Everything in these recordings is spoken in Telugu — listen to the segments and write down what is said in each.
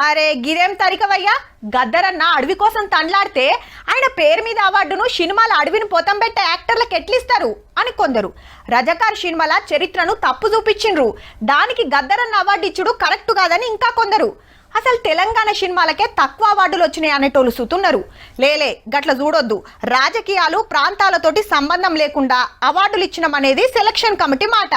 అరే గిరేం తరికవయ్యా, గద్దరన్న అడవి కోసం తండ్లాడితే ఆయన పేరు మీద అవార్డును సినిమాల అడవిని పోతం పెట్టే యాక్టర్లకు ఎట్లిస్తారు అని కొందరు. రజకార్ సినిమాల చరిత్రను తప్పు చూపించిండ్రు, దానికి గద్దరన్న అవార్డు ఇచ్చుడు కరెక్ట్ కాదని ఇంకా కొందరు. అసలు తెలంగాణ సినిమాలకే తక్కువ అవార్డులు వచ్చినాయి అనేటోళ్ళు సుతున్నారు. లేలే గట్ల చూడొద్దు, రాజకీయాలు ప్రాంతాలతోటి సంబంధం లేకుండా అవార్డులు ఇచ్చినామనేది సెలక్షన్ కమిటీ మాట.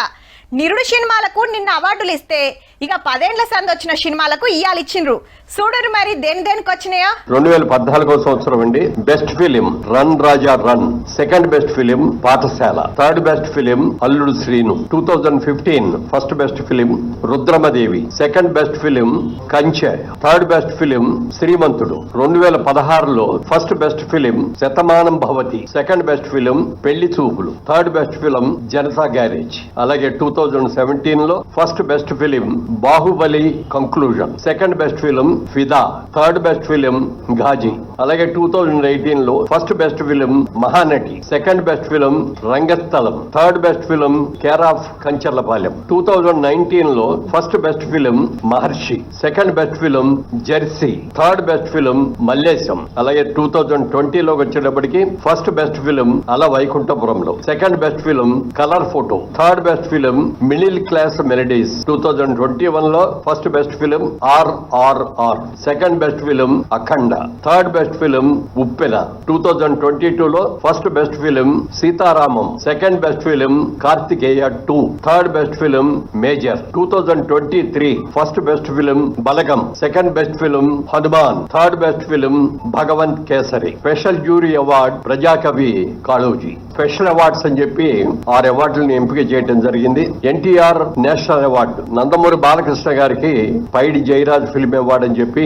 నిరుడు సినిమాలకు నిన్న అవార్డులు ఇస్తే ఇక 10 ఏళ్ల సంది వచ్చిన సినిమాలకు ఇయాలు ఇచ్చిండ్రు. చూడరు మరి దేనికి వచ్చినాయా. 2014 సంవత్సరం అండి best film Run Raja Run, second best film Pathshala, third best film Alludu Srinu. 2015 first best film Rudramadevi, second best film Kanche, third best film Srimanthudu. 2016లో first best film Shatamanam Bhavati, second best film Pelli Choopulu, third best film Janatha Garage. అలాగే 2017లో first best film Baahubali Conclusion, second best film Fidaa, third best film Ghazi. అలాగే 2018లో first best film Mahanati, second best film Rangasthalam, third best film care of Kancharapalem. 2019లో first best film Maharshi, second best film Jersey, third best film Mallesham. అలాగే 2020లోకి వచ్చేటప్పటికి first best film Ala Vaikunthapurramuloo, second best film Colour Photo, third best film Middle Class Melodies. 2021లో first best film RRR, second best film Akhanda, third best film Uppena. 2022లో first best film Sitaramam, second best film Karthikeya 2, third best film Major. 2023 first best film Balagam, second best film Hanuman, third best film Bhagavanth Kesari. Special jury award Prajakavi Kaloji. Special awards అని చెప్పి 6 అవార్డులను ఎంపిక చేయడం జరిగింది. ఎన్టీఆర్ నేషనల్ అవార్డు నందమూరి బాలకృష్ణ గారికి పైడి జయరాజ్ ఫిల్మ్ అవార్డు అని చెప్పి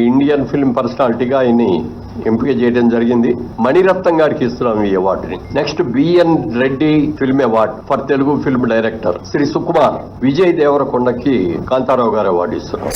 ఇండియన్ ఫిల్మ్ పర్సనాలిటీగా ఆయన్ని ఎంపిక చేయడం జరిగింది. మణిరత్నం గారికి ఇస్తున్నాం ఈ అవార్డుని. Next BN Reddy film award for Telugu film director. Shri Sukumar, Vijay దేవరకొండకి కాంతారావు గారు అవార్డు ఇస్తున్నాం.